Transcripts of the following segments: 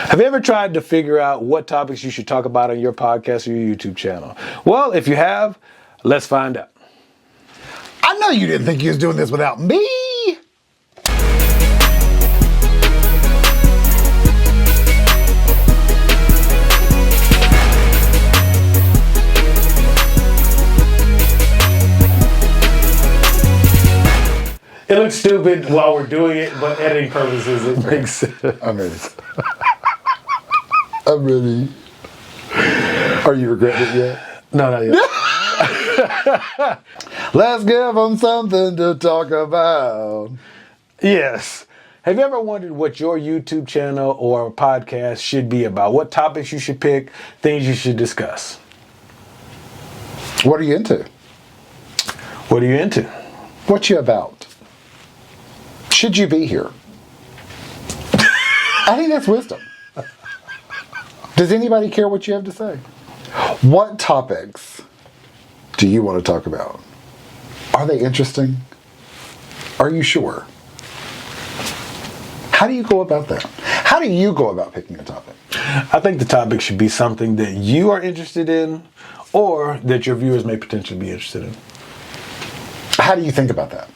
Have you ever tried to figure out what topics you should talk about on your podcast or your YouTube channel? Well, if you have, let's find out. I know you didn't think you was doing this without me. It looks stupid while we're doing it, but editing purposes, it makes sense. I'm ready. I'm ready. Are you regretting it yet? No, not yet. Let's give them something to talk about. Yes. Have you ever wondered what your YouTube channel or podcast should be about? What topics you should pick, things you should discuss? What are you into? What are you into? What you about? Should you be here? I think that's wisdom. Does anybody care what you have to say? What topics do you want to talk about? Are they interesting? Are you sure? How do you go about that? How do you go about picking a topic? I think the topic should be something that you are interested in or that your viewers may potentially be interested in. How do you think about that?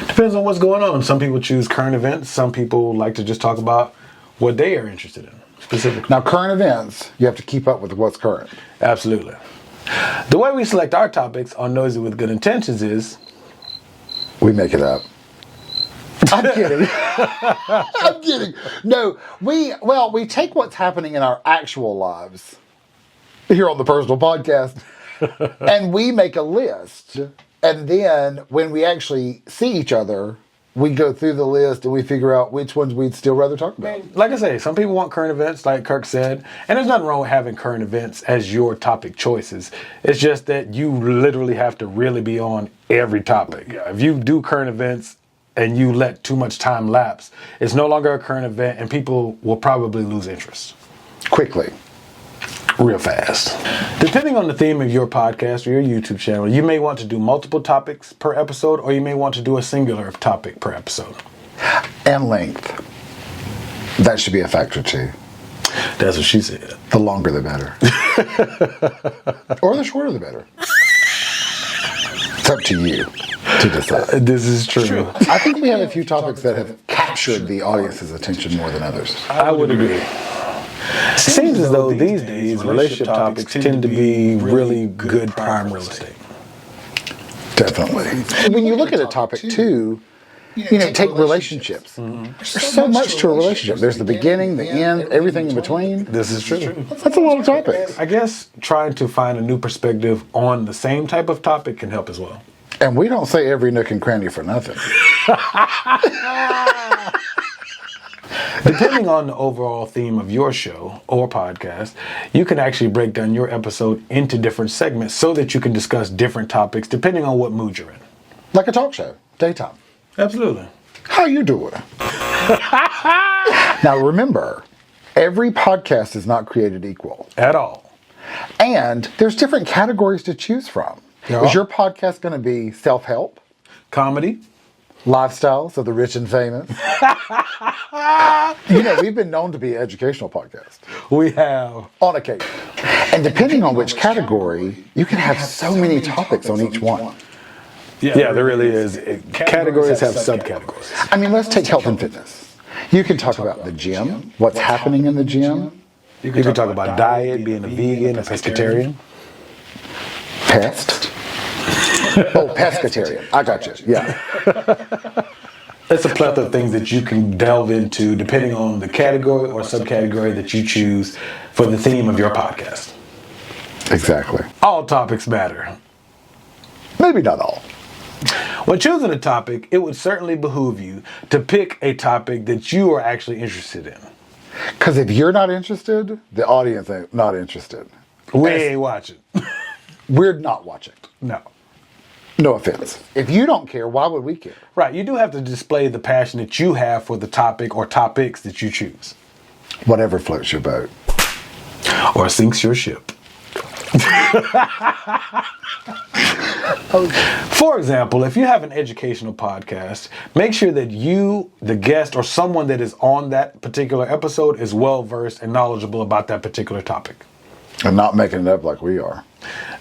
Depends on what's going on. Some people choose current events. Some people like to just talk about what they are interested in specifically. Now, current events, you have to keep up with what's current. Absolutely. The way we select our topics on Nosy with Good Intentions is... we make it up. I'm kidding. I'm kidding. No, we take what's happening in our actual lives here on the Personal Podcast and we make a list. And then when we actually see each other, we go through the list and we figure out which ones we'd still rather talk about. Like I say, some people want current events, like Kirk said, and there's nothing wrong with having current events as your topic choices. It's just that you literally have to really be on every topic. If you do current events and you let too much time lapse, it's no longer a current event and people will probably lose interest. Quickly. Real fast. Depending on the theme of your podcast or your YouTube channel, you may want to do multiple topics per episode or you may want to do a singular topic per episode. And length. That should be a factor too. That's what she said. The longer the better. Or the shorter the better. It's up to you to decide. This is true. I think we have a few topics that have captured the audience's attention more than others. I would agree. It seems as though these days relationship topics tend to be really good prime real estate. Definitely. When you look at a topic too, take relationships. There's so much to a relationship. There's the beginning, the end, everything in between. This is true. That's a lot of topics. I guess trying to find a new perspective on the same type of topic can help as well. And we don't say every nook and cranny for nothing. Depending on the overall theme of your show or podcast, you can actually break down your episode into different segments so that you can discuss different topics depending on what mood you're in. Like a talk show, daytime. Absolutely. How you doing? Now remember, every podcast is not created equal. At all. And there's different categories to choose from. Yeah. Is your podcast going to be self-help? Comedy? Lifestyles of the rich and famous? We've been known to be an educational podcast. We have. On occasion. And depending on which category, you can have so many topics on each one. Yeah, there really is. Categories have subcategories. I mean, let's take health and fitness. You can talk about the gym, what's happening in the gym. You can talk about diet, being a vegan, a pescatarian. Pest? Oh, pescatarian. I got you. Yeah. It's a plethora of things that you can delve into depending on the category or subcategory that you choose for the theme of your podcast. Exactly. All topics matter. Maybe not all. When choosing a topic, it would certainly behoove you to pick a topic that you are actually interested in. Because if you're not interested, the audience ain't not interested. We ain't watching. We're not watching. No. No offense. If you don't care, why would we care? Right. You do have to display the passion that you have for the topic or topics that you choose. Whatever floats your boat. Or sinks your ship. For example, if you have an educational podcast, make sure that you, the guest, or someone that is on that particular episode is well versed and knowledgeable about that particular topic. And not making it up like we are.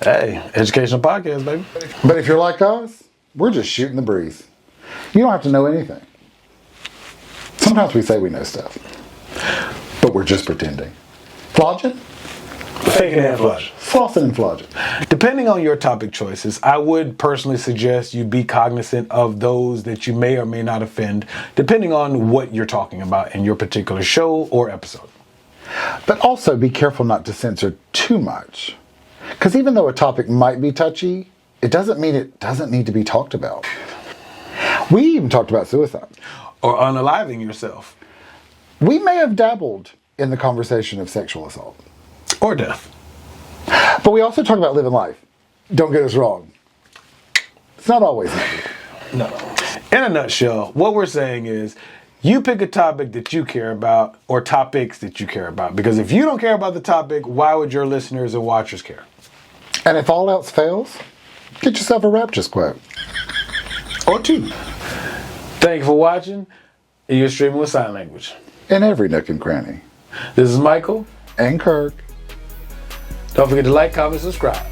Hey, educational podcast, baby. But if you're like us, we're just shooting the breeze. You don't have to know anything. Sometimes we say we know stuff, but we're just pretending. Flogging? Faking and flush. Flossing and flogging. Depending on your topic choices, I would personally suggest you be cognizant of those that you may or may not offend, depending on what you're talking about in your particular show or episode. But also be careful not to censor too much. Because even though a topic might be touchy, it doesn't mean it doesn't need to be talked about. We even talked about suicide. Or unaliving yourself. We may have dabbled in the conversation of sexual assault. Or death. But we also talk about living life. Don't get us wrong. It's not always negative. No. In a nutshell, what we're saying is, you pick a topic that you care about or topics that you care about. Because if you don't care about the topic, why would your listeners and watchers care? And if all else fails, get yourself a Raptures quote. Or two. Thank you for watching. You're streaming with sign language. In every nook and cranny. This is Michael. And Kirk. Don't forget to like, comment, subscribe.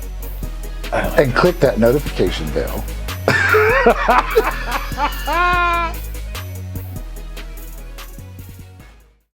And click that notification bell.